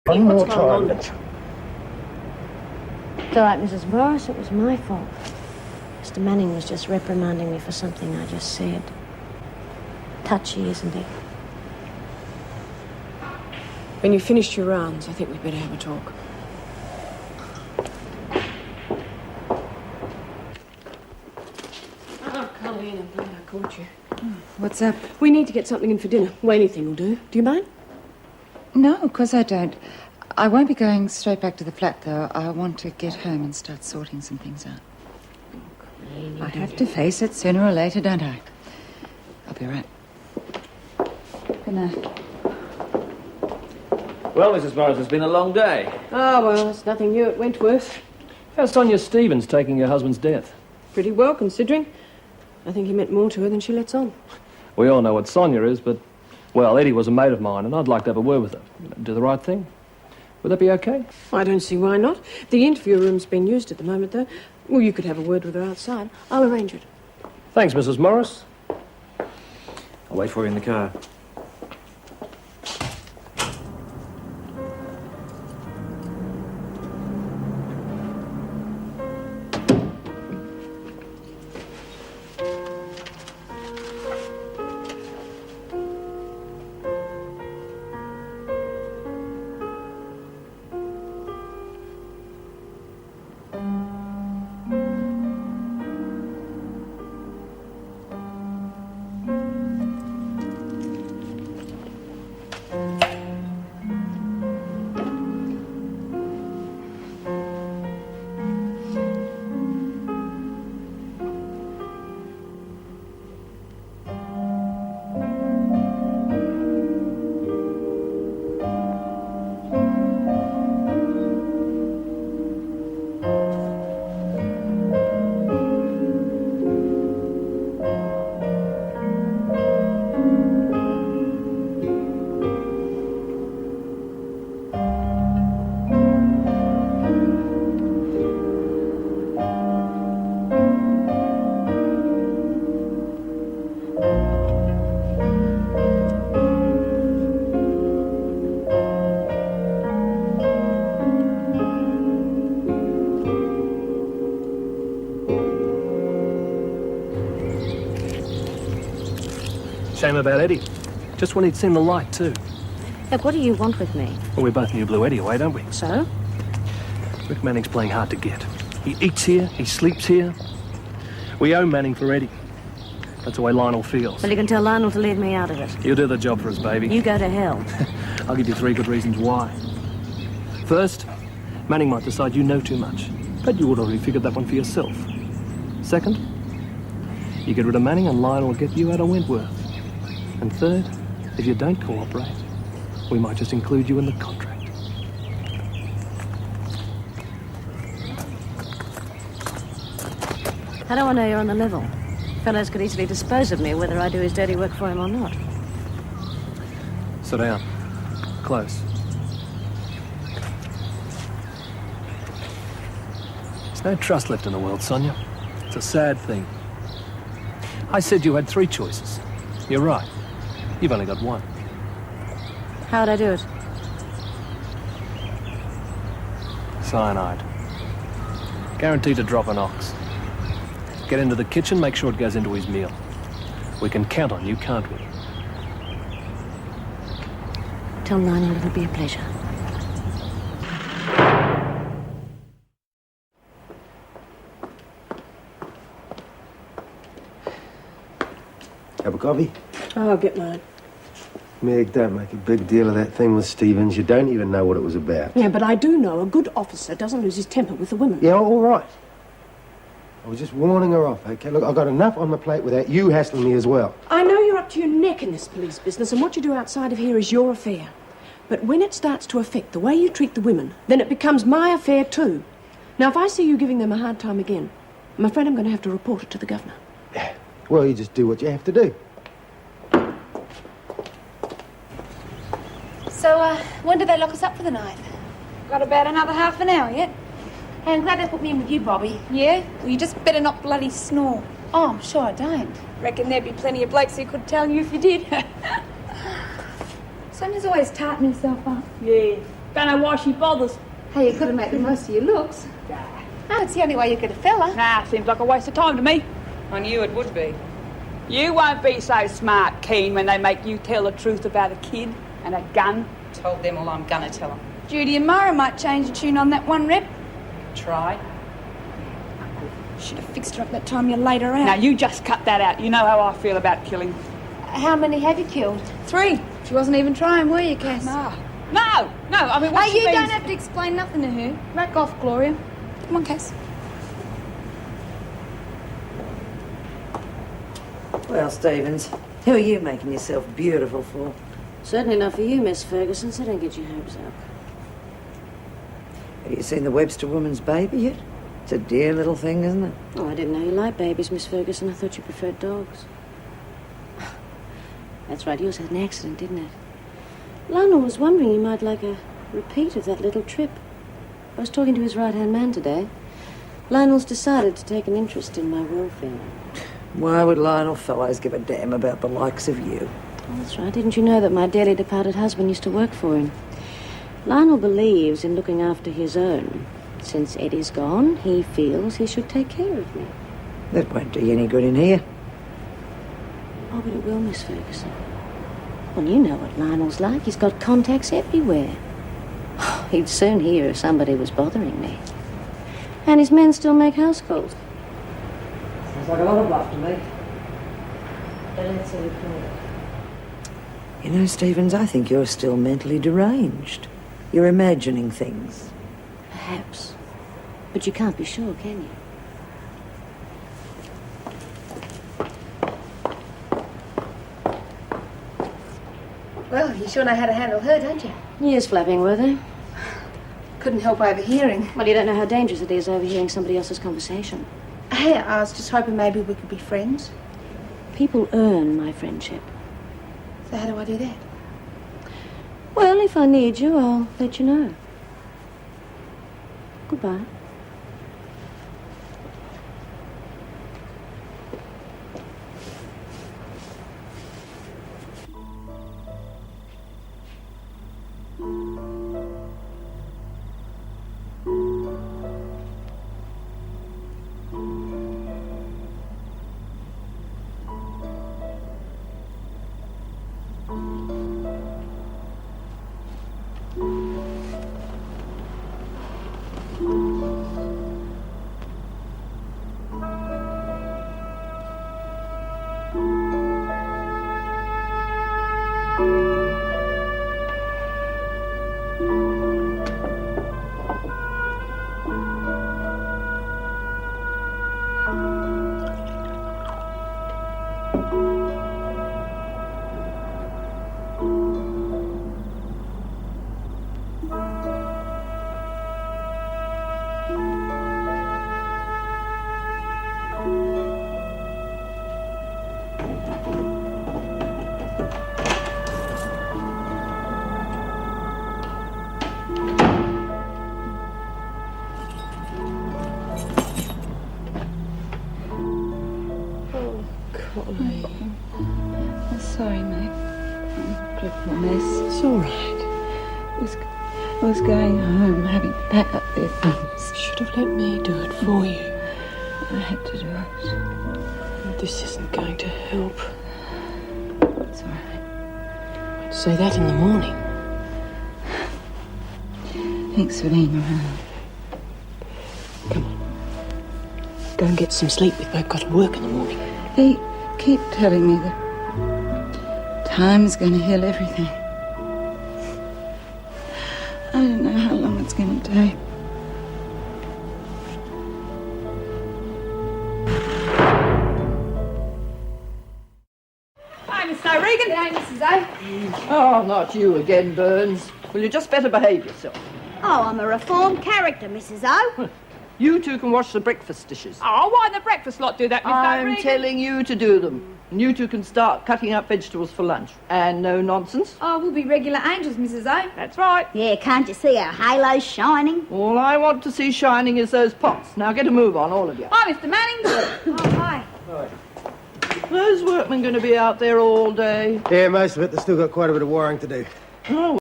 One more time. It's all right, Mrs. Morris. It was my fault. Mr. Manning was just reprimanding me for something I just said. Touchy, isn't he? When you've finished your rounds, I think we'd better have a talk. Oh, Colleen, I'm glad I caught you. What's up? We need to get something in for dinner. Well, anything will do. Do you mind? No, of course I don't. I won't be going straight back to the flat, though. I want to get home and start sorting some things out. Colleen, I have to face it sooner or later, don't I? I'll be right. Good night. Well, Mrs. Morris, it's been a long day. Oh, well, it's nothing new at Wentworth. How's Sonia Stevens taking your husband's death? Pretty well, considering. I think he meant more to her than she lets on. We all know what Sonia is, but, well, Eddie was a mate of mine, and I'd like to have a word with her. Do the right thing. Would that be okay? I don't see why not. The interview room's been used at the moment, though. Well, you could have a word with her outside. I'll arrange it. Thanks, Mrs. Morris. I'll wait for you in the car. Shame about Eddie. Just when he'd seen the light, too. Look, what do you want with me? Well, we both knew Blue Eddie away, don't we? So? Rick Manning's playing hard to get. He eats here, he sleeps here. We owe Manning for Eddie. That's the way Lionel feels. Well, you can tell Lionel to leave me out of it. He'll do the job for us, baby. You go to hell. I'll give you 3 good reasons why. First, Manning might decide you know too much, but you would already figured that one for yourself. Second, you get rid of Manning and Lionel will get you out of Wentworth. And third, if you don't cooperate, we might just include you in the contract. How do I know you're on the level? Fellows could easily dispose of me, whether I do his dirty work for him or not. Sit down. Close. There's no trust left in the world, Sonia. It's a sad thing. I said you had 3 choices. You're right. You've only got 1. How'd I do it? Cyanide. Guaranteed to drop an ox. Get into the kitchen, make sure it goes into his meal. We can count on you, can't we? Tell Lionel it'll be a pleasure. Cup of coffee? I'll get mine. Meg, don't make a big deal of that thing with Stevens. You don't even know what it was about. Yeah, but I do know a good officer doesn't lose his temper with the women. Yeah, all right. I was just warning her off, okay? Look, I've got enough on my plate without you hassling me as well. I know you're up to your neck in this police business, and what you do outside of here is your affair. But when it starts to affect the way you treat the women, then it becomes my affair too. Now, if I see you giving them a hard time again, I'm afraid I'm going to have to report it to the governor. Well, you just do what you have to do. So, when did they lock us up for the night? Got about another half an hour yet. Hey, I'm glad they put me in with you, Bobby. Yeah? Well, you just better not bloody snore. Oh, I'm sure I don't. Reckon there'd be plenty of blokes who could tell you if you did. Sonia's always tarting herself up. Yeah. Don't know why she bothers. Hey, you could have made the most of your looks. Oh, it's the only way you get a fella. Nah, seems like a waste of time to me. I knew it would be. You won't be so smart, Keen, when they make you tell the truth about a kid and a gun. Told them all I'm gonna tell them. Judy and Mara might change the tune on that one rep. Try. Should have fixed her up that time you laid her out. Now, you just cut that out. You know how I feel about killing. How many have you killed? 3. She wasn't even trying, were you, Cass? No, I mean, what Hey, she you means... don't have to explain nothing to her. Rack off, Gloria. Come on, Cass. Well, Stevens, who are you making yourself beautiful for? Certainly not for you, Miss Ferguson, so don't get your hopes up. Have you seen the Webster woman's baby yet? It's a dear little thing, isn't it? Oh, I didn't know you liked babies, Miss Ferguson. I thought you preferred dogs. That's right, yours had an accident, didn't it? Lionel was wondering you might like a repeat of that little trip. I was talking to his right-hand man today. Lionel's decided to take an interest in my welfare. Why would Lionel Fellows give a damn about the likes of you? Oh, that's right. Didn't you know that my dearly departed husband used to work for him? Lionel believes in looking after his own. Since Eddie's gone, he feels he should take care of me. That won't do you any good in here. Oh, but it will, Miss Ferguson. Well, you know what Lionel's like. He's got contacts everywhere. He'd soon hear if somebody was bothering me. And his men still make house calls. Sounds like a lot of bluff to me. That's a report. You know, Stevens, I think you're still mentally deranged. You're imagining things. Perhaps. But you can't be sure, can you? Well, you sure know how to handle her, don't you? Years flapping, were they? Couldn't help overhearing. Well, you don't know how dangerous it is overhearing somebody else's conversation. Hey, I was just hoping maybe we could be friends. People earn my friendship. So how do I do that? Well, if I need you, I'll let you know. Goodbye. Sorry, mate. Dreadful mess. It's all right. I was going home, having to pack up their things. Should have let me do it for you. I had to do it. This isn't going to help. It's all right. I'd say that in the morning. Thanks for being around. Come on. Go and get some sleep. We've both got to work in the morning. They keep telling me that time's going to heal everything. I don't know how long it's going to take. Hi, Miss O'Regan. G'day, Mrs. O. Oh, not you again, Burns. Will you just better behave yourself? Oh, I'm a reformed character, Mrs. O. You two can wash the breakfast dishes. Oh, why the breakfast lot do that, Miss I'm O'Regan? telling you to do them. And you two can start cutting up vegetables for lunch. And no nonsense. Oh, we'll be regular angels, Mrs. O. That's right. Yeah, can't you see our halos shining? All I want to see shining is those pots. Now get a move on, all of you. Hi, Mr. Manning. Oh, hi. Those workmen going to be out there all day? Yeah, most of it. They've still got quite a bit of wiring to do. Oh,